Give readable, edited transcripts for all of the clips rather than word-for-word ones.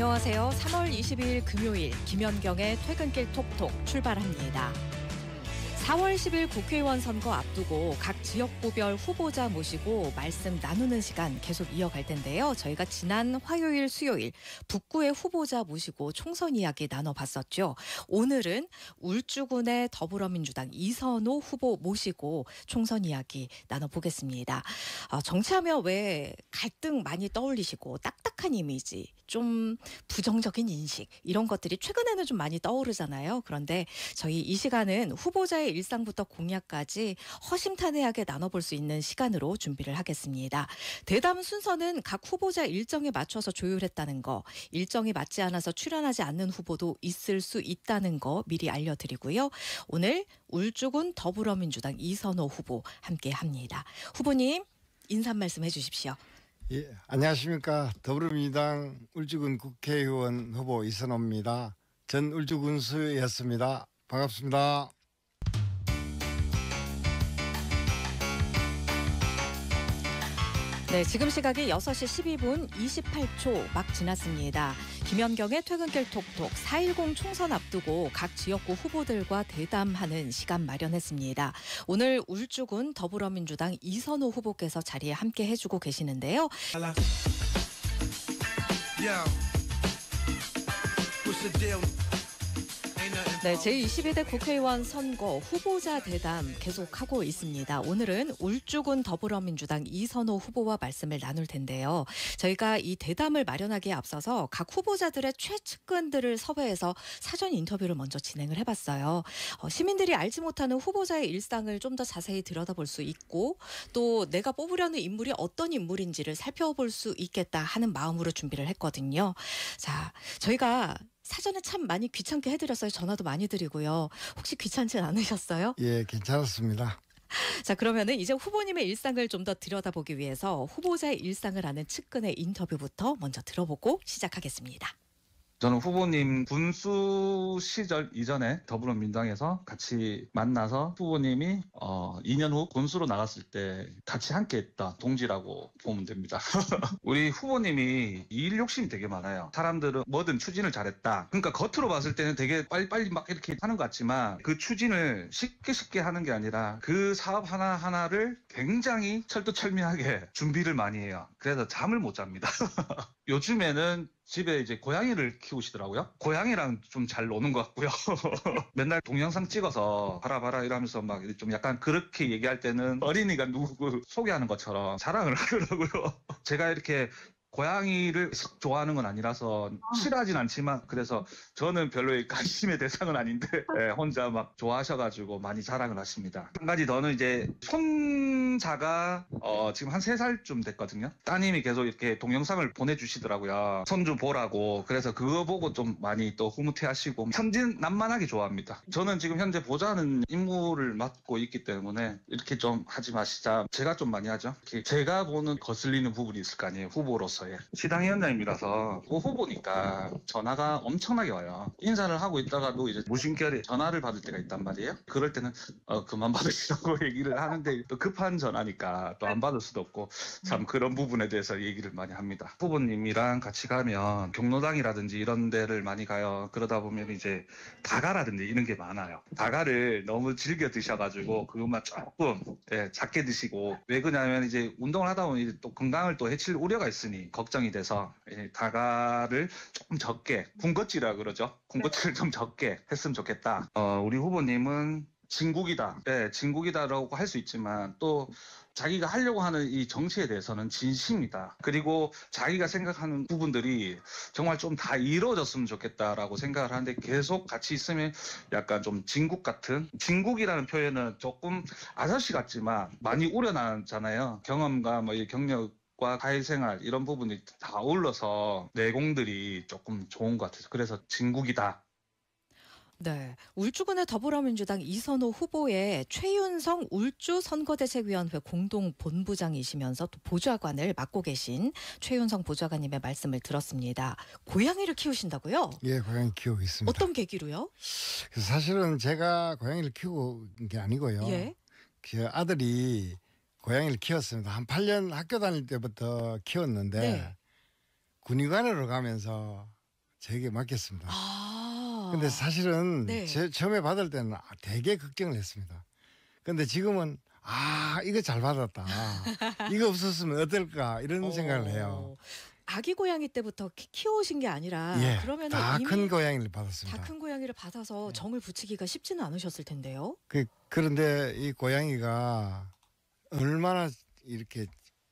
안녕하세요. 3월 22일 금요일 김연경의 퇴근길 톡톡 출발합니다. 4월 10일 국회의원 선거 앞두고 각 지역구별 후보자 모시고 말씀 나누는 시간 계속 이어갈 텐데요. 저희가 지난 화요일, 수요일 북구의 후보자 모시고 총선 이야기 나눠봤었죠. 오늘은 울주군의 더불어민주당 이선호 후보 모시고 총선 이야기 나눠보겠습니다. 정치하면 왜 갈등 많이 떠올리시고 딱딱한 이미지, 좀 부정적인 인식 이런 것들이 최근에는 좀 많이 떠오르잖아요. 그런데 저희 이 시간은 후보자의 일상부터 공약까지 허심탄회하게 나눠볼 수 있는 시간으로 준비를 하겠습니다. 대담 순서는 각 후보자 일정에 맞춰서 조율했다는 거, 일정이 맞지 않아서 출연하지 않는 후보도 있을 수 있다는 거 미리 알려드리고요. 오늘 울주군 더불어민주당 이선호 후보 함께합니다. 후보님 인사 말씀 해주십시오. 예, 안녕하십니까. 더불어민주당 울주군 국회의원 후보 이선호입니다. 전 울주군수였습니다. 반갑습니다. 네, 지금 시각이 6시 12분 28초 막 지났습니다. 김연경의 퇴근길 톡톡 4.10 총선 앞두고 각 지역구 후보들과 대담하는 시간 마련했습니다. 오늘 울주군 더불어민주당 이선호 후보께서 자리에 함께 해주고 계시는데요. 네, 제22대 국회의원 선거 후보자 대담 계속하고 있습니다. 오늘은 울주군 더불어민주당 이선호 후보와 말씀을 나눌 텐데요. 저희가 이 대담을 마련하기에 앞서서 각 후보자들의 최측근들을 섭외해서 사전 인터뷰를 먼저 진행을 해봤어요. 시민들이 알지 못하는 후보자의 일상을 좀 더 자세히 들여다볼 수 있고 또 내가 뽑으려는 인물이 어떤 인물인지를 살펴볼 수 있겠다 하는 마음으로 준비를 했거든요. 자, 저희가 사전에 참 많이 귀찮게 해드렸어요. 전화도 많이 드리고요. 혹시 귀찮진 않으셨어요? 예, 괜찮았습니다. 자, 그러면은 이제 후보님의 일상을 좀 더 들여다보기 위해서 후보자의 일상을 아는 측근의 인터뷰부터 먼저 들어보고 시작하겠습니다. 저는 후보님 군수 시절 이전에 더불어민주당에서 같이 만나서 후보님이 2년 후 군수로 나갔을 때 같이 함께 했던 동지라고 보면 됩니다. 우리 후보님이 일 욕심이 되게 많아요. 사람들은 뭐든 추진을 잘했다. 그러니까 겉으로 봤을 때는 되게 빨리빨리 막 이렇게 하는 것 같지만 그 추진을 쉽게 하는 게 아니라 그 사업 하나하나를 굉장히 철두철미하게 준비를 많이 해요. 그래서 잠을 못 잡니다. 요즘에는 집에 이제 고양이를 키우시더라고요. 고양이랑 좀 잘 노는 것 같고요. 맨날 동영상 찍어서 봐라 이러면서 막 좀 약간 그렇게 얘기할 때는 어린이가 누구 소개하는 것처럼 자랑을 하더라고요. 제가 이렇게 고양이를 좋아하는 건 아니라서 싫어하진 않지만 그래서 저는 별로 관심의 대상은 아닌데 혼자 막 좋아하셔가지고 많이 자랑을 하십니다. 한 가지 더는 이제 손자가 지금 한 3살쯤 됐거든요. 따님이 계속 이렇게 동영상을 보내주시더라고요. 손주 보라고. 그래서 그거 보고 좀 많이 또 흐뭇해하시고 천진난만하게 좋아합니다. 저는 지금 현재 보좌하는 임무를 맡고 있기 때문에 이렇게 좀 하지 마시자. 제가 좀 많이 하죠. 제가 보는 거슬리는 부분이 있을 거 아니에요. 후보로서. 시당위원장님이라서 후보니까 전화가 엄청나게 와요. 인사를 하고 있다가도 이제 무심결에 전화를 받을 때가 있단 말이에요. 그럴 때는 그만 받으시라고 얘기를 하는데 또 급한 전화니까 또 안 받을 수도 없고 참 그런 부분에 대해서 얘기를 많이 합니다. 후보님이랑 같이 가면 경로당이라든지 이런 데를 많이 가요. 그러다 보면 이제 다가라든지 이런 게 많아요. 다가를 너무 즐겨 드셔가지고 그것만 조금 작게 드시고 왜 그러냐면 이제 운동을 하다 보면 또 건강을 또 해칠 우려가 있으니 걱정이 돼서 다가를 조금 적게 군것질이라 그러죠. 군것질을 좀 적게 했으면 좋겠다. 우리 후보님은 진국이다. 네, 진국이다라고 할 수 있지만 또 자기가 하려고 하는 이 정치에 대해서는 진심이다. 그리고 자기가 생각하는 부분들이 정말 좀 다 이루어졌으면 좋겠다라고 생각을 하는데 계속 같이 있으면 약간 좀 진국 같은, 진국이라는 표현은 조금 아저씨 같지만 많이 우려나잖아요. 경험과 뭐 경력 과 사회생활 이런 부분이 다 어울러서 내공들이 조금 좋은 것 같아서 그래서 진국이다. 네, 울주군의 더불어민주당 이선호 후보의 최윤성 울주 선거대책위원회 공동본부장이시면서 또 보좌관을 맡고 계신 최윤성 보좌관님의 말씀을 들었습니다. 고양이를 키우신다고요? 예, 고양이 키우고 있습니다. 어떤 계기로요? 사실은 제가 고양이를 키우고 게 아니고요. 예. 그 아들이 고양이를 키웠습니다. 한 8년 학교 다닐 때부터 키웠는데 네. 군의관으로 가면서 저에게 맡겼습니다. 아. 근데 사실은 네. 처음에 받을 때는 되게 걱정을 했습니다. 근데 지금은 이거 잘 받았다. 이거 없었으면 어떨까 이런 생각을 해요. 아기 고양이 때부터 키워오신 게 아니라 예, 그러면 다 이미 큰 고양이를 받았습니다. 다 큰 고양이를 받아서 정을 붙이기가 쉽지는 않으셨을 텐데요. 그런데 이 고양이가 얼마나 이렇게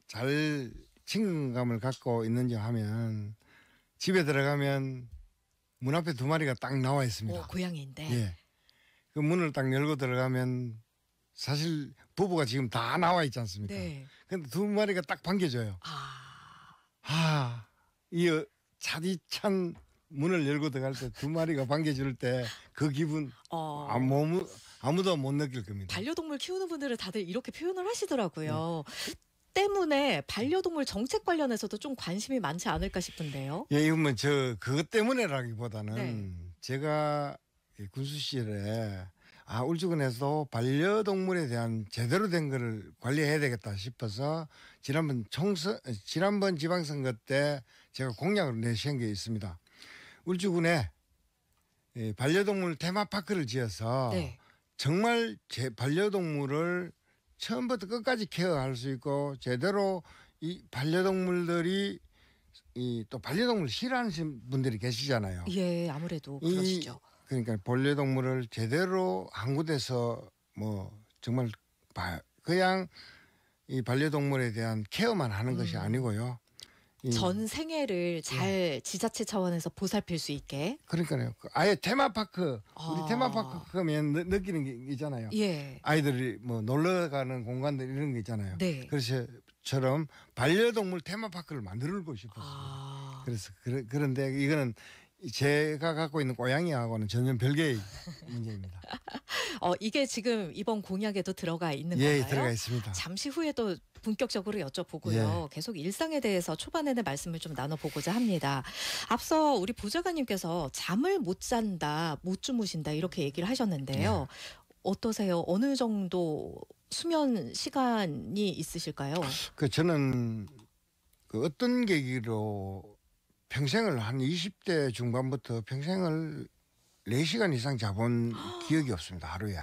잘 친근감을 갖고 있는지 하면 집에 들어가면 문 앞에 두 마리가 딱 나와 있습니다. 고양이인데. 예. 그 문을 딱 열고 들어가면 사실 부부가 지금 다 나와 있지 않습니까? 네. 근데 두 마리가 딱 반겨줘요. 이 차디찬 문을 열고 들어갈 때 두 마리가 반겨줄 때 그 기분 아무도 못 느낄 겁니다. 반려동물 키우는 분들은 다들 이렇게 표현을 하시더라고요. 때문에 반려동물 정책 관련해서도 좀 관심이 많지 않을까 싶은데요. 예, 이건 뭐 그것 때문에라기보다는 네. 제가 군수 시절에 울주군에서 반려동물에 대한 제대로 된 거를 관리해야 되겠다 싶어서 지난번 지방선거 때 제가 공약을 내세운 게 있습니다. 울주군에 반려동물 테마파크를 지어서 네. 정말 제 반려동물을 처음부터 끝까지 케어할 수 있고 제대로 이 반려동물들이 또 반려동물 싫어하는 분들이 계시잖아요. 예, 아무래도 그러시죠. 그러니까 반려동물을 제대로 한 곳에서 뭐 정말 그냥 이 반려동물에 대한 케어만 하는 것이 아니고요. 전 생애를 잘 지자체 차원에서 보살필 수 있게. 그러니까요. 아예 테마파크 우리 테마파크 가면 느끼는 게 있잖아요. 예. 아이들이 뭐 놀러 가는 공간들 이런 게 있잖아요. 네. 그래서처럼 반려동물 테마파크를 만들고 싶었어요. 그래서 그런데 이거는 제가 갖고 있는 고양이하고는 전혀 별개의 문제입니다. 이게 지금 이번 공약에도 들어가 있는 예, 건가요? 들어가 있습니다. 잠시 후에 또 본격적으로 여쭤보고요. 예. 계속 일상에 대해서 초반에는 말씀을 좀 나눠보고자 합니다. 앞서 우리 보좌관님께서 잠을 못 잔다, 못 주무신다 이렇게 얘기를 하셨는데요. 어떠세요? 어느 정도 수면 시간이 있으실까요? 저는 어떤 계기로 평생을 한 20대 중반부터 평생을 4시간 이상 자본 기억이 없습니다. 하루에.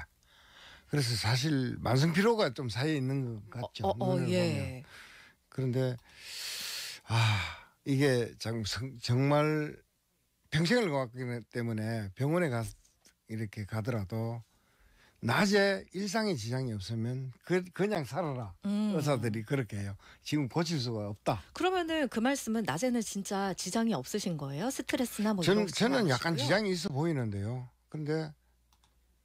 그래서 사실 만성 피로가 좀 사이에 있는 것 같죠. 눈을 예. 보면. 그런데 이게 정말 평생을 가기 때문에 병원에 이렇게 가더라도 낮에 일상의 지장이 없으면 그냥 살아라. 의사들이 그렇게 해요. 지금 고칠 수가 없다. 그러면은 그 말씀은 낮에는 진짜 지장이 없으신 거예요? 스트레스나 뭐 이런 저는 약간 지장이 있어 보이는데요. 근데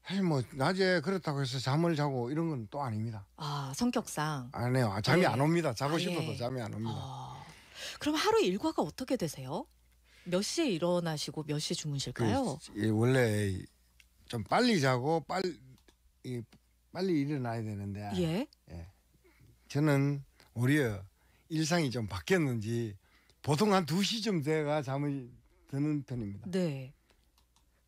사실 뭐 낮에 그렇다고 해서 잠을 자고 이런 건 또 아닙니다. 성격상. 안 해요. 잠이 예. 안 옵니다. 자고 예. 싶어도 잠이 안 옵니다. 그럼 하루 일과가 어떻게 되세요? 몇 시에 일어나시고 몇 시에 주무실까요? 원래 좀 빨리 자고 빨리 일어나야 되는데 예. 저는 오히려 일상이 좀 바뀌었는지 보통 한 2시쯤 돼가 잠을 드는 편입니다. 네.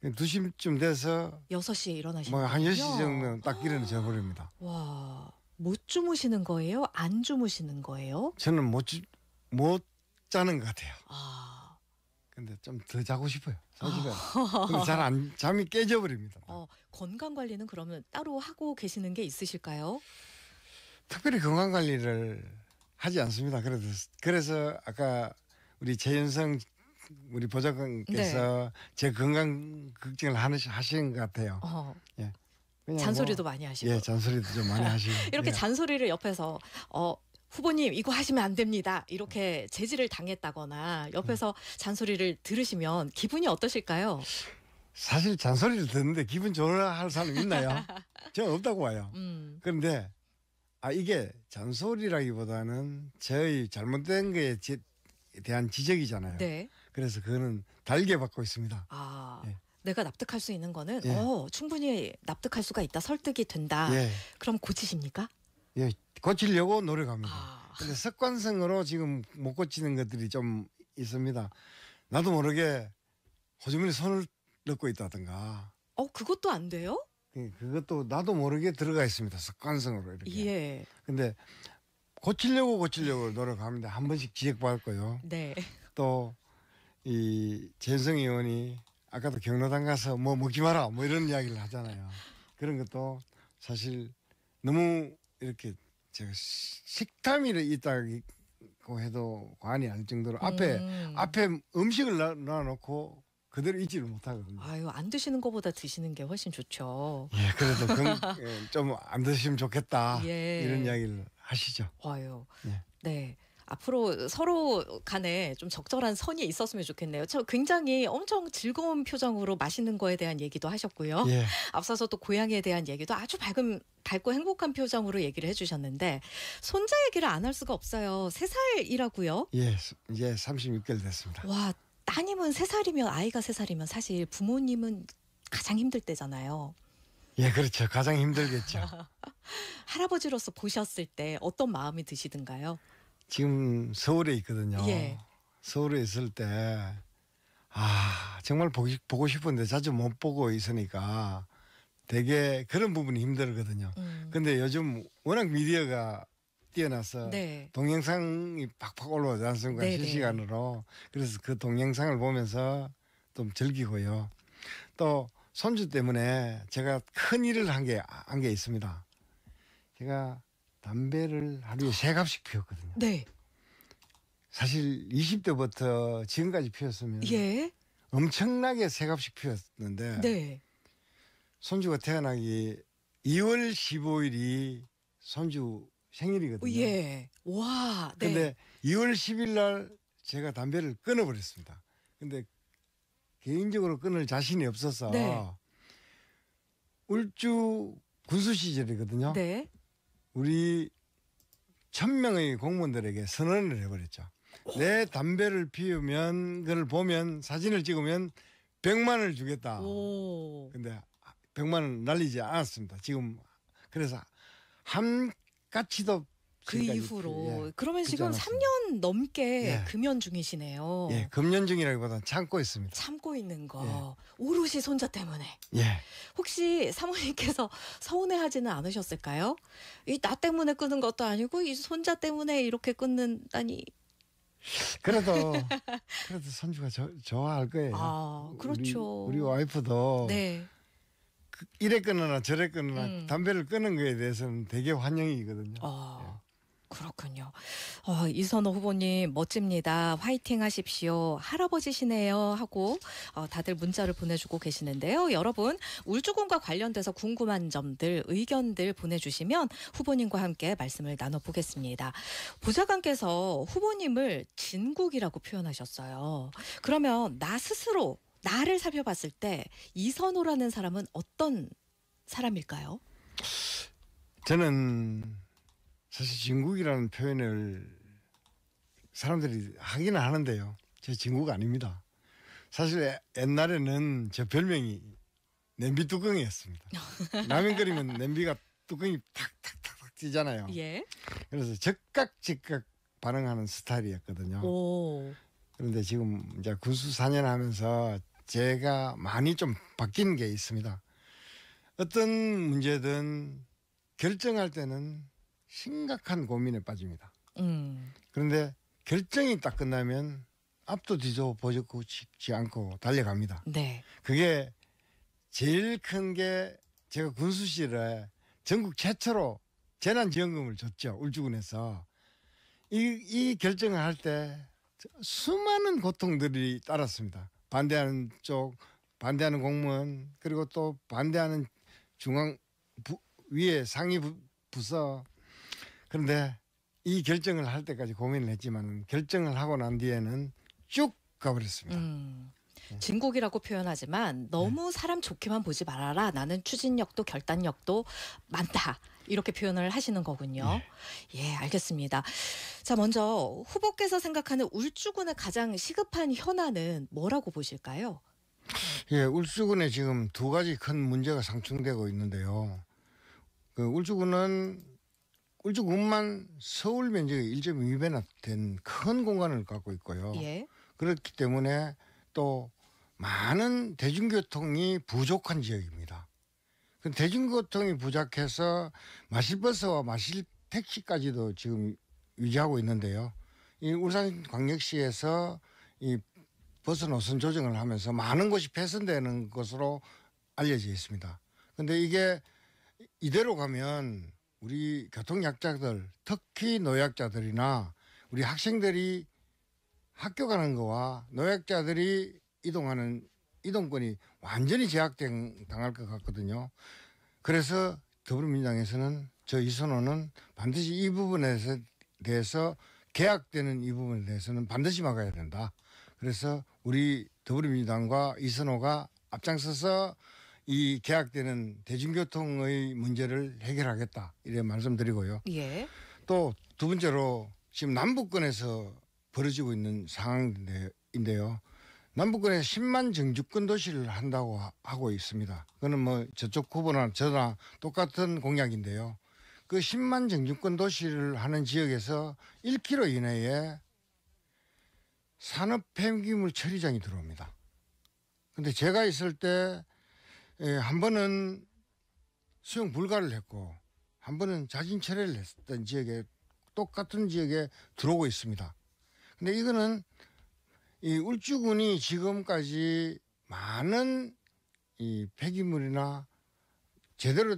2시쯤 돼서 6시에 일어나시는 뭐 한 10시 거군요. 정도는 딱 일어나 버립니다. 와, 못 주무시는 거예요? 안 주무시는 거예요? 저는 못 자는 것 같아요. 근데 좀 더 자고 싶어요. 사실은. 근데 잠이 깨져 버립니다. 건강 관리는 그러면 따로 하고 계시는 게 있으실까요? 특별히 건강 관리를 하지 않습니다. 그래서 아까 우리 최윤성 우리 보좌관께서 제 건강 걱정을 하시는 것 같아요. 예. 잔소리도 많이 하시고. 예, 잔소리도 좀 많이 하시고. 이렇게 예. 잔소리를 옆에서 후보님 이거 하시면 안 됩니다. 이렇게 제지를 당했다거나 옆에서 잔소리를 들으시면 기분이 어떠실까요? 사실 잔소리를 듣는데 기분 좋아할 사람 있나요? 저는 없다고 봐요. 그런데 이게 잔소리라기보다는 저희 잘못된 거에 대한 지적이잖아요. 네. 그래서 그거는 달게 받고 있습니다. 예. 내가 납득할 수 있는 거는 예. 충분히 납득할 수가 있다. 설득이 된다. 예. 그럼 고치십니까? 예, 고치려고 노력합니다. 근데 습관성으로 지금 못 고치는 것들이 좀 있습니다. 나도 모르게 호주머니 손을 넣고 있다든가. 그것도 안 돼요? 그것도 나도 모르게 들어가 있습니다. 습관성으로 이렇게. 예. 근데 고치려고 노력합니다. 한 번씩 지적받을 거요. 네. 또 이 재성 의원이 아까도 경로당 가서 뭐 먹지 마라 뭐 이런 이야기를 하잖아요. 그런 것도 사실 너무 이렇게 제가 식탐이 있다고 해도 과언이 아닐 정도로 앞에 음식을 놔놓고 그대로 잊지를 못하거든요. 아유, 안 드시는 것보다 드시는 게 훨씬 좋죠. 예, 그래도 좀 안 드시면 좋겠다. 예. 이런 이야기를 하시죠. 아유, 예. 네. 앞으로 서로 간에 좀 적절한 선이 있었으면 좋겠네요. 저 굉장히 엄청 즐거운 표정으로 맛있는 거에 대한 얘기도 하셨고요. 예, 앞서서 또 고향에 대한 얘기도 아주 밝고 행복한 표정으로 얘기를 해주셨는데 손자 얘기를 안 할 수가 없어요. 3살이라고요? 예, 이제 36개월 됐습니다. 와, 따님은 3살이면 아이가 3살이면 사실 부모님은 가장 힘들 때잖아요. 예, 그렇죠. 가장 힘들겠죠. 할아버지로서 보셨을 때 어떤 마음이 드시던가요? 지금 서울에 있거든요. 예. 서울에 있을 때 정말 보고 싶은데 자주 못 보고 있으니까 되게 그런 부분이 힘들거든요. 근데 요즘 워낙 미디어가 뛰어나서 네. 동영상이 팍팍 올라오지 않습니까? 네네. 실시간으로. 그래서 그 동영상을 보면서 좀 즐기고요. 또 손주 때문에 제가 큰 일을 한 게 있습니다. 제가 담배를 하루에 3갑씩 피웠거든요. 네. 사실 20대부터 지금까지 피웠으면 예. 엄청나게 3갑씩 피웠는데 네. 손주가 태어나기 2월 15일이 손주 생일이거든요. 예. 와. 네. 근데 2월 10일 날 제가 담배를 끊어버렸습니다. 근데 개인적으로 끊을 자신이 없어서 네. 울주 군수 시절이거든요. 네. 우리 1000명의 공무원들에게 선언을 해버렸죠. 내 담배를 피우면 그걸 보면 사진을 찍으면 100만 원을 주겠다. 오. 근데 100만 원 날리지 않았습니다. 지금 그래서 한 까치도 그 지금까지 이후로 그러면 그렇지 지금 않았습니다. 3년 넘게 예. 금연 중이시네요. 예, 금년 중이라기보다는 참고 있습니다. 참고 있는 거. 오롯이 손자 때문에. 예. 혹시 사모님께서 서운해하지는 않으셨을까요? 이 나 때문에 끊은 것도 아니고 이 손자 때문에 이렇게 끊는다니. 그래도 손주가 좋아할 거예요. 아, 그렇죠. 우리 와이프도 네. 이래 끊으나 저래 끊으나 음. 담배를 끊은 거에 대해서는 되게 환영이거든요. 그렇군요. 이선호 후보님 멋집니다. 화이팅 하십시오. 할아버지시네요 하고 다들 문자를 보내주고 계시는데요. 여러분 울주군과 관련돼서 궁금한 점들 의견들 보내주시면 후보님과 함께 말씀을 나눠보겠습니다. 보좌관께서 후보님을 진국이라고 표현하셨어요. 그러면 나 스스로 나를 살펴봤을 때 이선호라는 사람은 어떤 사람일까요? 저는 사실 진국이라는 표현을 사람들이 하기는 하는데요. 제 진국 아닙니다. 사실 옛날에는 저 별명이 냄비 뚜껑이었습니다. 라면 끓이면 냄비가 뚜껑이 탁탁탁탁 뛰잖아요. 예. 그래서 즉각 반응하는 스타일이었거든요. 오. 그런데 지금 이제 군수 4년 하면서 제가 많이 좀 바뀐 게 있습니다. 어떤 문제든 결정할 때는 심각한 고민에 빠집니다. 그런데 결정이 딱 끝나면 앞도 뒤도 보지 않고 달려갑니다. 네. 그게 제일 큰 게 제가 군수 시절에 전국 최초로 재난지원금을 줬죠. 울주군에서. 이 결정을 할 때 수많은 고통들이 따랐습니다. 반대하는 쪽, 반대하는 공무원, 그리고 또 반대하는 중앙 위에 상위 부서. 그런데 이 결정을 할 때까지 고민을 했지만 결정을 하고 난 뒤에는 쭉 가버렸습니다. 진국이라고 표현하지만 너무 사람 좋게만 보지 말아라. 나는 추진력도 결단력도 많다. 이렇게 표현을 하시는 거군요. 예, 알겠습니다. 자, 먼저 후보께서 생각하는 울주군의 가장 시급한 현안은 뭐라고 보실까요? 예, 울주군에 지금 2가지 큰 문제가 상충되고 있는데요. 그 울주군만 서울 면적의 1.2배나 된 큰 공간을 갖고 있고요. 예. 그렇기 때문에 또 많은 대중교통이 부족한 지역입니다. 그 대중교통이 부족해서 마실버스와 마실택시까지도 지금 유지하고 있는데요. 이 울산광역시에서 이 버스 노선 조정을 하면서 많은 곳이 폐선되는 것으로 알려져 있습니다. 그런데 이게 이대로 가면 우리 교통약자들, 특히 노약자들이나 우리 학생들이 학교 가는 거와 노약자들이 이동하는 이동권이 완전히 제약당할 것 같거든요. 그래서 더불어민주당에서는 저 이선호는 반드시 이 부분에 대해서 계약되는 이 부분에 대해서는 반드시 막아야 된다. 그래서 우리 더불어민주당과 이선호가 앞장서서 이 계약되는 대중교통의 문제를 해결하겠다 이래 말씀드리고요. 예. 또 두 번째로 지금 남북권에서 벌어지고 있는 상황인데요. 남북권에 10만 정주권 도시를 한다고 하고 있습니다. 그거는 뭐 저쪽 후보나 저나 똑같은 공약인데요. 그 10만 정주권 도시를 하는 지역에서 1km 이내에 산업 폐기물 처리장이 들어옵니다. 근데 제가 있을 때 한 번은 수용 불가를 했고 한 번은 자진 철회를 했던 지역에 똑같은 지역에 들어오고 있습니다. 근데 이거는 이 울주군이 지금까지 많은 이 폐기물이나 제대로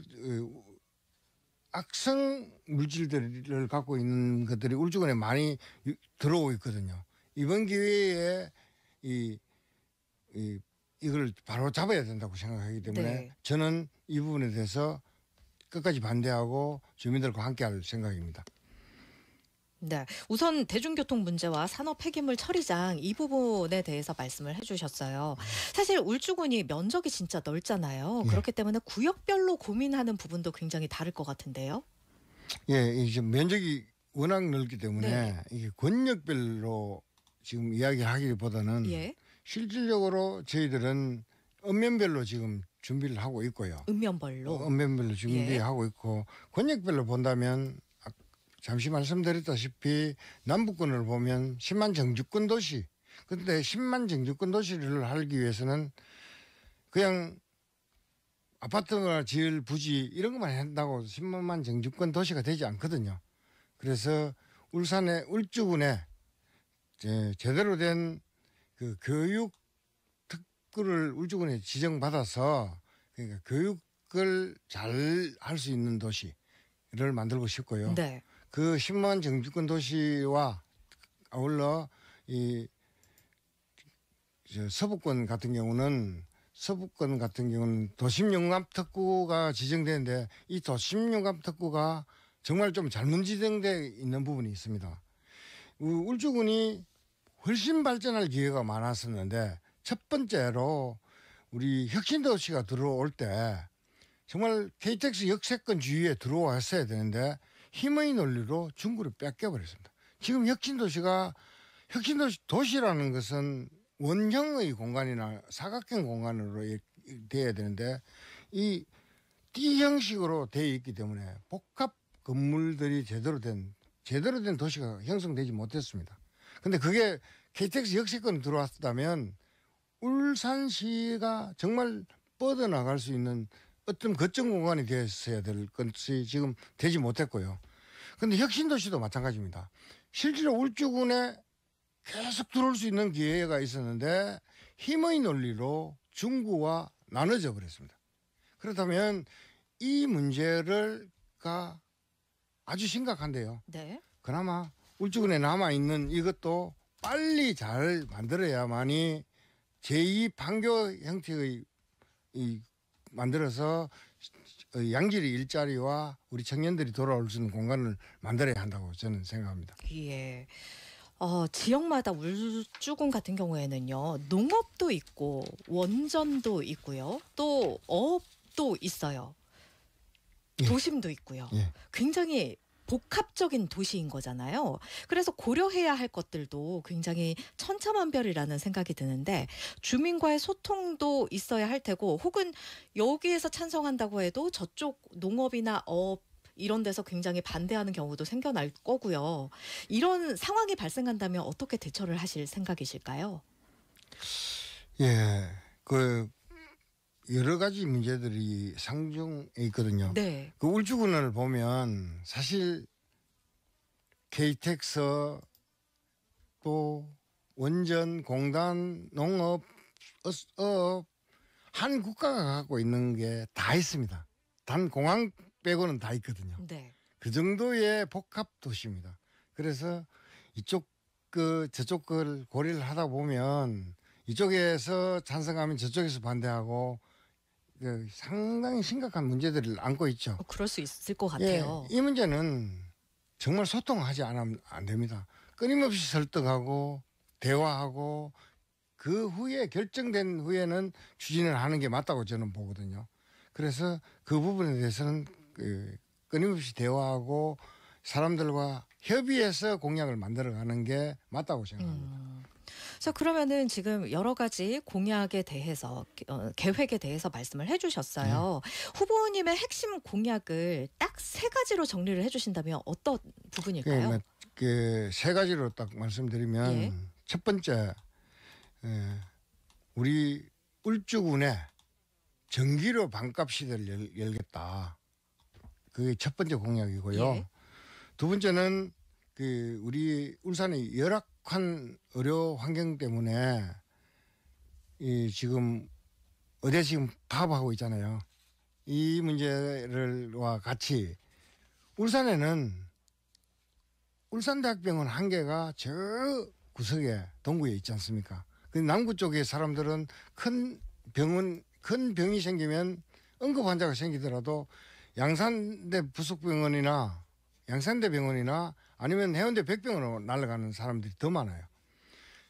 악성 물질들을 갖고 있는 것들이 울주군에 많이 들어오고 있거든요. 이번 기회에 이걸 바로 잡아야 된다고 생각하기 때문에 네. 저는 이 부분에 대해서 끝까지 반대하고 주민들과 함께할 생각입니다. 네. 우선 대중교통 문제와 산업 폐기물 처리장 이 부분에 대해서 말씀을 해주셨어요. 사실 울주군이 면적이 진짜 넓잖아요. 네. 그렇기 때문에 구역별로 고민하는 부분도 굉장히 다를 것 같은데요. 예, 이제 면적이 워낙 넓기 때문에 네. 이게 권역별로 지금 이야기하기보다는 예. 실질적으로 저희들은 읍면별로 지금 준비를 하고 있고요. 읍면별로. 읍면별로 준비하고 있고 권역별로 본다면 잠시 말씀드렸다시피 남북권을 보면 10만 정주권 도시. 그런데 10만 정주권 도시를 하기 위해서는 그냥 아파트나 지을 부지 이런 것만 한다고 10만 정주권 도시가 되지 않거든요. 그래서 울산의 울주군에 제대로 된 그 교육 특구를 울주군에 지정받아서 그러니까 교육을 잘 할 수 있는 도시를 만들고 싶고요. 네. 그 10만 정주권 도시와 아울러 이 서부권 같은 경우는 도심융합 특구가 지정되는데 이 도심융합 특구가 정말 좀 잘못 지정되어 있는 부분이 있습니다. 울주군이 훨씬 발전할 기회가 많았었는데 첫 번째로 우리 혁신도시가 들어올 때 정말 KTX 역세권 주위에 들어왔어야 되는데 힘의 논리로 중구를 뺏겨버렸습니다. 지금 혁신도시라는 것은 원형의 공간이나 사각형 공간으로 돼야 되는데 이 T 형식으로 되어 있기 때문에 복합 건물들이 제대로 된 도시가 형성되지 못했습니다. 근데 그게 KTX 역세권이 들어왔다면 울산시가 정말 뻗어나갈 수 있는 어떤 거점 공간이 되었어야 될 것이 지금 되지 못했고요. 그런데 혁신도시도 마찬가지입니다. 실제로 울주군에 계속 들어올 수 있는 기회가 있었는데 힘의 논리로 중구와 나눠져 버렸습니다. 그렇다면 이 문제가 아주 심각한데요. 네. 그나마 울주군에 남아있는 이것도 빨리 잘 만들어야만이 제2 판교 형태의 만들어서 양질의 일자리와 우리 청년들이 돌아올 수 있는 공간을 만들어야 한다고 저는 생각합니다. 예. 지역마다 울주군 같은 경우에는요. 농업도 있고 원전도 있고요. 또 어업도 있어요. 예. 도심도 있고요. 예. 굉장히 복합적인 도시인 거잖아요. 그래서 고려해야 할 것들도 굉장히 천차만별이라는 생각이 드는데 주민과의 소통도 있어야 할 테고 혹은 여기에서 찬성한다고 해도 저쪽 농업이나 어업 이런 데서 굉장히 반대하는 경우도 생겨날 거고요. 이런 상황이 발생한다면 어떻게 대처를 하실 생각이실까요? 예, 그 여러 가지 문제들이 상중에 있거든요. 네. 그 울주군을 보면 사실 KTX 또 원전, 공단, 농업, 어업 한 국가가 갖고 있는 게 다 있습니다. 단 공항 빼고는 다 있거든요. 네. 그 정도의 복합 도시입니다. 그래서 이쪽 저쪽 걸 고려를 하다 보면 이쪽에서 찬성하면 저쪽에서 반대하고 상당히 심각한 문제들을 안고 있죠. 그럴 수 있을 것 예, 같아요. 이 문제는 정말 소통하지 않으면 안 됩니다. 끊임없이 설득하고 대화하고 그 후에 결정된 후에는 추진을 하는 게 맞다고 저는 보거든요. 그래서 그 부분에 대해서는 끊임없이 대화하고 사람들과 협의해서 공약을 만들어가는 게 맞다고 생각합니다. 자, 그러면은 지금 여러 가지 공약에 대해서 계획에 대해서 말씀을 해주셨어요. 후보님의 핵심 공약을 딱 3가지로 정리를 해주신다면 어떤 부분일까요? 세 가지로 딱 말씀드리면 예. 첫 번째 우리 울주군에 전기료 반값 시대를 열겠다. 그게 첫 번째 공약이고요. 예. 두 번째는 우리 울산의 열악한 의료 환경 때문에 지금 어제 지금 파업하고 있잖아요. 이 문제와 같이 울산에는 울산대학병원 한 개가 저 구석에 동구에 있지 않습니까? 그 남구 쪽의 사람들은 큰 병이 생기면 응급 환자가 생기더라도 양산대 부속병원이나 양산대 병원이나 아니면 해운대 백병원으로 날아가는 사람들이 더 많아요.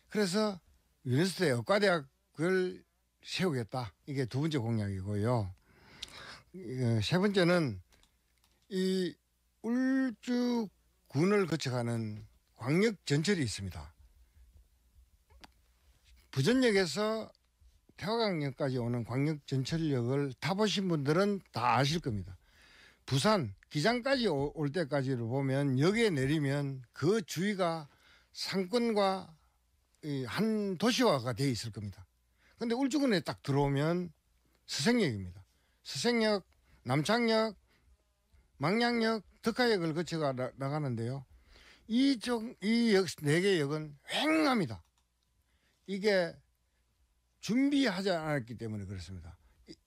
그래서 유니스트의 의과대학을 세우겠다. 이게 두 번째 공약이고요. 세 번째는 이 울주군을 거쳐가는 광역 전철이 있습니다. 부전역에서 태화강역까지 오는 광역 전철역을 타보신 분들은 다 아실 겁니다. 부산 기장까지 올 때까지를 보면 역에 내리면 그 주위가 상권과 한 도시화가 돼 있을 겁니다. 그런데 울주군에 딱 들어오면 서생역입니다. 서생역, 남창역, 망량역, 덕화역을 거쳐 나가는데요. 이 역 4개 역은 휑합니다. 이게 준비하지 않았기 때문에 그렇습니다.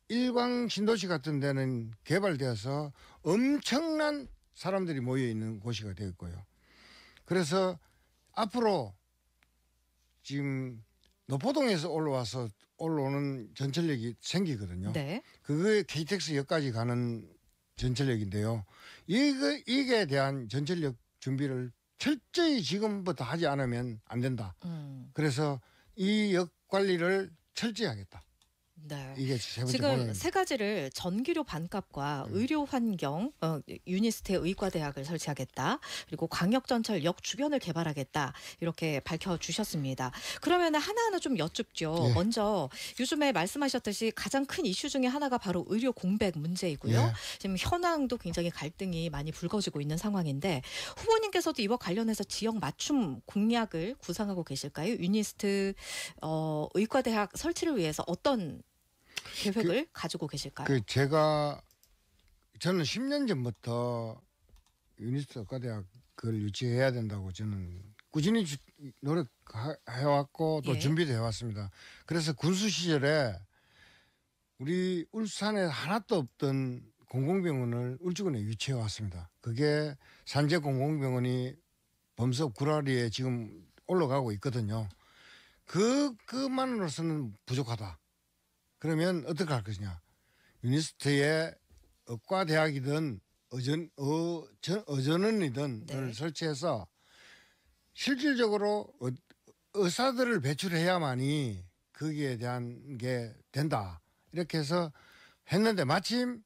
일광 신도시 같은 데는 개발되어서 엄청난 사람들이 모여있는 곳이가 되었고요. 그래서 앞으로 지금 노포동에서 올라오는 전철역이 생기거든요. 네. 그게 KTX역까지 가는 전철역인데요. 이게 대한 전철역 준비를 철저히 지금부터 하지 않으면 안 된다. 그래서 이 역 관리를 철저히 하겠다. 네. 이게 세 번째 지금 공약입니다. 3가지를 전기료 반값과 의료 환경, 유니스트의 의과대학을 설치하겠다. 그리고 광역전철 역 주변을 개발하겠다. 이렇게 밝혀주셨습니다. 그러면 하나하나 좀 여쭙죠. 예. 먼저 요즘에 말씀하셨듯이 가장 큰 이슈 중에 하나가 바로 의료 공백 문제이고요. 예. 지금 현황도 굉장히 갈등이 많이 불거지고 있는 상황인데 후보님께서도 이와 관련해서 지역 맞춤 공약을 구상하고 계실까요? 유니스트 의과대학 설치를 위해서 어떤 계획을 가지고 계실까요? 저는 10년 전부터 유니스트 의과대학을 유치해야 된다고 저는 꾸준히 노력해왔고 또 예. 준비도 해왔습니다. 그래서 군수 시절에 우리 울산에 하나도 없던 공공병원을 울주군에 유치해 왔습니다. 그게 산재 공공병원이 범석 구라리에 지금 올라가고 있거든요. 그만으로서는 부족하다. 그러면 어떻게 할 것이냐. 유니스트의 의과대학이든 어전원이든 네. 설치해서 실질적으로 의사들을 배출해야만이 거기에 대한 게 된다. 이렇게 해서 했는데 마침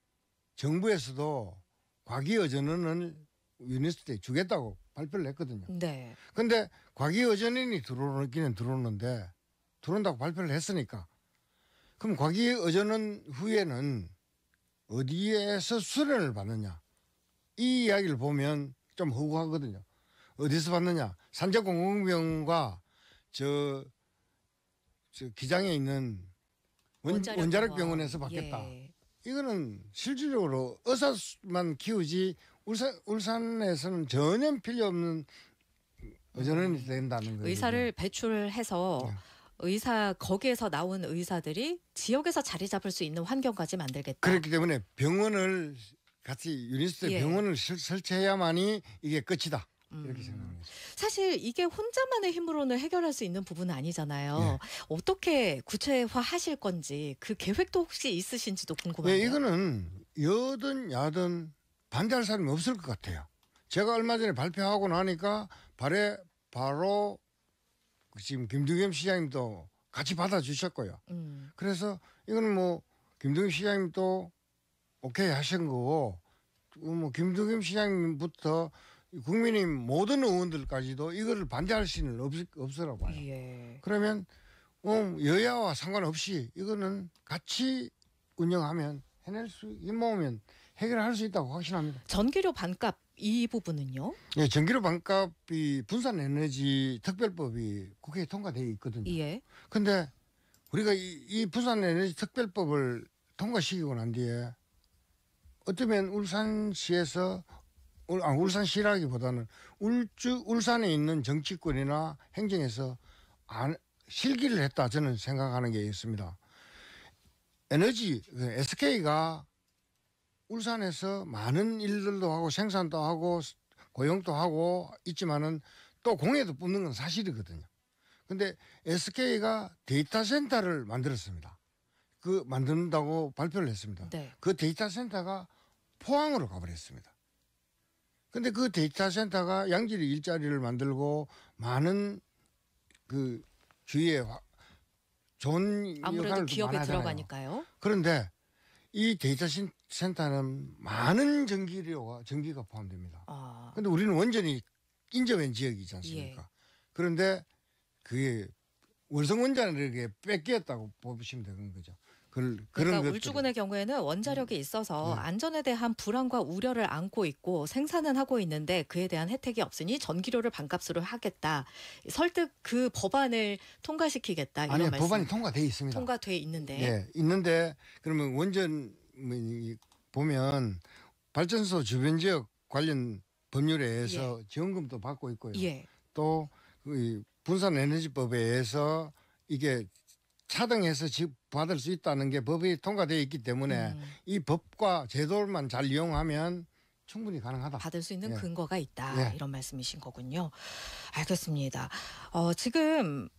정부에서도 과기의전원을 유니스트에 주겠다고 발표를 했거든요. 네. 근데 과기의전원이 들어오기는 들어오는데 들어온다고 발표를 했으니까 그럼 과기의전원 후에는 어디에서 수련을 받느냐 이 이야기를 보면 좀 허구하거든요. 어디서 받느냐 산재공공병원과 저 기장에 있는 원자력병원에서 받겠다. 예. 이거는 실질적으로 의사만 키우지 울산에서는 전혀 필요 없는 의전원이 된다는 거죠. 의사를 배출해서 네. 의사 거기에서 나온 의사들이 지역에서 자리 잡을 수 있는 환경까지 만들겠다. 그렇기 때문에 병원을 같이 유니스트 예. 병원을 설치해야만이 이게 끝이다. 이렇게 음. 생각합니다. 사실 이게 혼자만의 힘으로는 해결할 수 있는 부분은 아니잖아요. 예. 어떻게 구체화하실 건지 그 계획도 혹시 있으신지도 궁금해요. 예, 이거는 여든 야든 반대할 사람이 없을 것 같아요. 제가 얼마 전에 발표하고 나니까 바로 지금 김두겸 시장님도 같이 받아주셨고요. 그래서 이거는 뭐 김두겸 시장님도 오케이 하신 거고 뭐 김두겸 시장님부터 국민의힘 모든 의원들까지도 이거를 반대할 수는 없으라고 봐요. 예. 그러면 여야와 상관없이 이거는 같이 운영하면 해낼 수 힘모으면 해결할 수 있다고 확신합니다. 전기료 반값 이 부분은요? 예, 전기료 반값이 분산에너지 특별법이 국회에 통과되어 있거든요. 예. 근데 우리가 이 분산에너지 특별법을 통과시키고 난 뒤에 어쩌면 울산시에서 울산시라기보다는 울산에 있는 정치권이나 행정에서 실기를 했다 저는 생각하는 게 있습니다. SK가 울산에서 많은 일들도 하고 생산도 하고 고용도 하고 있지만은 또 공해도 뽑는 건 사실이거든요. 근데 SK가 데이터 센터를 만들었습니다. 그 만든다고 발표를 했습니다. 네. 그 데이터 센터가 포항으로 가버렸습니다. 근데 그 데이터 센터가 양질의 일자리를 만들고 많은 그 주위에 좋은 아무래도 역할을 기업에 많이 하잖아요. 들어가니까요. 그런데 이 데이터 센터는 많은 전기가 포함됩니다. 아. 근데 우리는 완전히 인접한 지역이지 않습니까? 예. 그런데 그게 월성 원자력에 뺏겼다고 보시면 되는 거죠. 그런 그러니까 것들을. 울주군의 경우에는 원자력이 있어서 네. 안전에 대한 불안과 우려를 안고 있고 생산은 하고 있는데 그에 대한 혜택이 없으니 전기료를 반값으로 하겠다. 설득 그 법안을 통과시키겠다. 이런 아니요, 말씀. 법안이 통과돼 있습니다. 통과돼 있는데. 예, 있는데 그러면 원전 보면 발전소 주변 지역 관련 법률에 의해서 지원금도 받고 있고요. 예. 또 분산에너지법에 의해서 이게 차등해서 받을 수 있다는 게 법이 통과되어 있기 때문에 이 법과 제도만 잘 이용하면 충분히 가능하다. 받을 수 있는 예. 근거가 있다. 예. 이런 말씀이신 거군요. 알겠습니다. 지금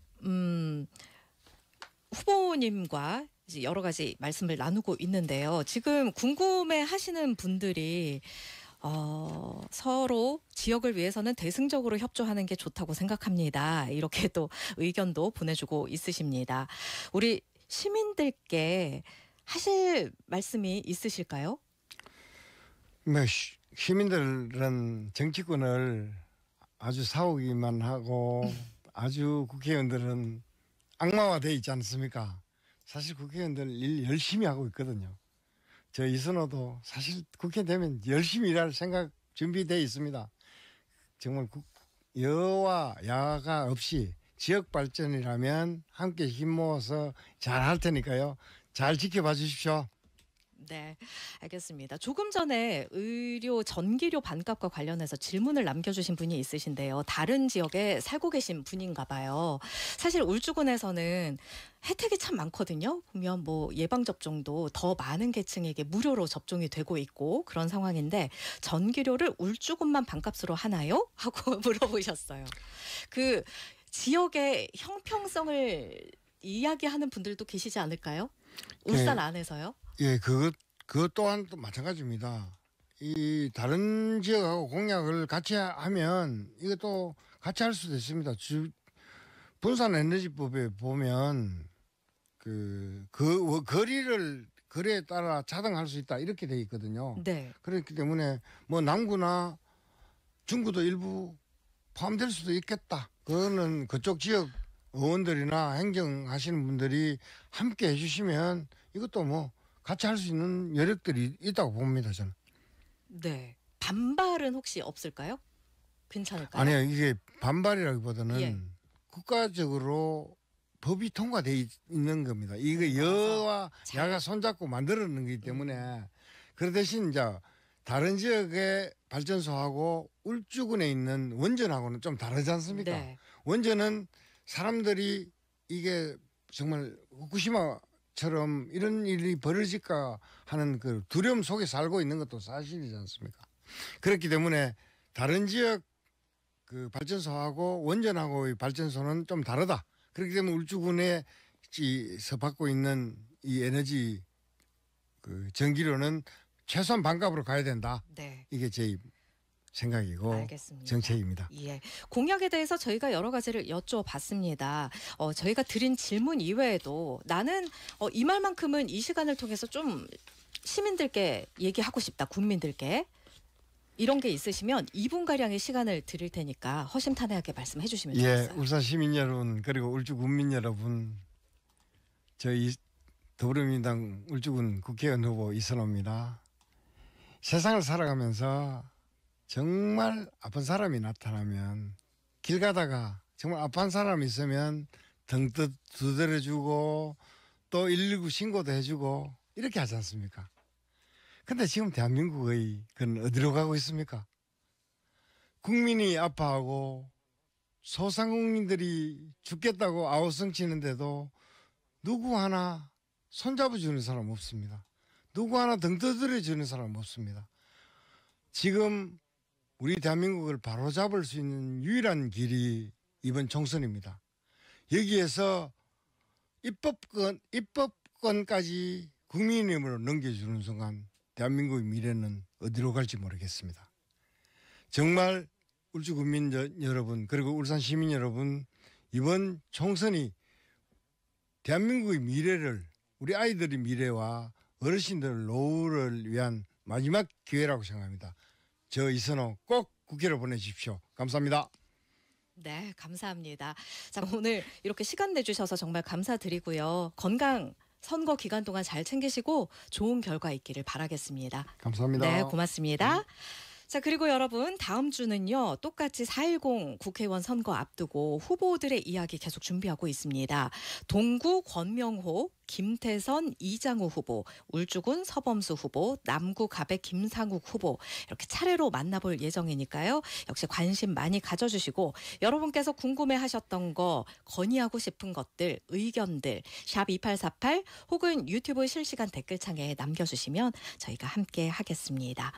후보님과 이제 여러 가지 말씀을 나누고 있는데요. 지금 궁금해하시는 분들이 서로 지역을 위해서는 대승적으로 협조하는 게 좋다고 생각합니다. 이렇게 또 의견도 보내주고 있으십니다. 우리 시민들께 하실 말씀이 있으실까요? 시민들은 정치권을 아주 사오기만 하고 아주 국회의원들은 악마화되어 있지 않습니까? 사실 국회의원들 일 열심히 하고 있거든요. 저 이선호도 사실 국회 되면 열심히 일할 생각 준비되어 있습니다. 정말 여와 야가 없이 지역 발전이라면 함께 힘 모아서 잘 할 테니까요. 잘 지켜봐 주십시오. 네, 알겠습니다. 조금 전에 의료 전기료 반값과 관련해서 질문을 남겨주신 분이 있으신데요. 다른 지역에 살고 계신 분인가 봐요. 사실 울주군에서는 혜택이 참 많거든요. 보면 뭐 예방접종도 더 많은 계층에게 무료로 접종이 되고 있고 그런 상황인데 전기료를 울주군만 반값으로 하나요? 하고 물어보셨어요. 그 지역의 형평성을 이야기하는 분들도 계시지 않을까요? 울산 안에서요? 예, 그것 또한 또 마찬가지입니다. 이 다른 지역하고 공약을 같이 하면 이것도 같이 할 수도 있습니다. 분산에너지법에 보면 그 거리에 따라 차등할 수 있다 이렇게 돼 있거든요. 네. 그렇기 때문에 뭐 남구나 중구도 일부 포함될 수도 있겠다. 그거는 그쪽 지역 의원들이나 행정하시는 분들이 함께 해주시면 이것도 뭐 같이 할 수 있는 여력들이 있다고 봅니다, 저는. 네. 반발은 혹시 없을까요? 괜찮을까요? 아니요, 이게 반발이라기보다는 예. 국가적으로 법이 통과돼 있는 겁니다. 이거 여와 야가 손잡고 만들어낸 거기 때문에 그 대신 이제 다른 지역의 발전소하고 울주군에 있는 원전하고는 좀 다르지 않습니까? 네. 원전은 사람들이 이게 정말 후쿠시마처럼 이런 일이 벌어질까 하는 그 두려움 속에 살고 있는 것도 사실이지 않습니까? 그렇기 때문에 다른 지역 그 발전소하고 원전하고의 발전소는 좀 다르다. 그렇기 때문에 울주군에서 받고 있는 이 에너지 그 전기료는 최소한 반값으로 가야 된다. 네. 이게 제 생각이고 알겠습니다. 정책입니다. 예. 공약에 대해서 저희가 여러 가지를 여쭤봤습니다. 저희가 드린 질문 이외에도 나는 이 말만큼은 이 시간을 통해서 좀 시민들께 얘기하고 싶다. 국민들께. 이런 게 있으시면 2분가량의 시간을 드릴 테니까 허심탄회하게 말씀해 주시면 예, 좋겠어요. 울산 시민 여러분 그리고 울주 군민 여러분, 저희 더불어민주당 울주군 국회의원 후보 이선호입니다. 세상을 살아가면서 정말 아픈 사람이 나타나면 길 가다가 정말 아픈 사람이 있으면 등 두드려주고 또 119 신고도 해주고 이렇게 하지 않습니까? 근데 지금 대한민국의 그건 어디로 가고 있습니까? 국민이 아파하고 소상공인들이 죽겠다고 아우성치는데도 누구 하나 손잡아주는 사람 없습니다. 누구 하나 등 두드려주는 사람 없습니다. 지금 우리 대한민국을 바로잡을 수 있는 유일한 길이 이번 총선입니다. 여기에서 입법권까지 국민의힘으로 넘겨주는 순간 대한민국의 미래는 어디로 갈지 모르겠습니다. 정말 울주 국민 여러분 그리고 울산 시민 여러분, 이번 총선이 대한민국의 미래를, 우리 아이들의 미래와 어르신들 노후를 위한 마지막 기회라고 생각합니다. 저 이선호 꼭 국회로 보내주십시오. 감사합니다. 네, 감사합니다. 자, 오늘 이렇게 시간 내주셔서 정말 감사드리고요. 건강 선거 기간 동안 잘 챙기시고 좋은 결과 있기를 바라겠습니다. 감사합니다. 네, 고맙습니다. 자, 그리고 여러분 다음 주는요. 똑같이 4.10 국회의원 선거 앞두고 후보들의 이야기 계속 준비하고 있습니다. 동구 권명호, 김태선, 이장우 후보, 울주군 서범수 후보, 남구 갑의 김상욱 후보 이렇게 차례로 만나볼 예정이니까요. 역시 관심 많이 가져주시고 여러분께서 궁금해하셨던 거, 건의하고 싶은 것들, 의견들 샵 2848 혹은 유튜브 실시간 댓글창에 남겨주시면 저희가 함께 하겠습니다.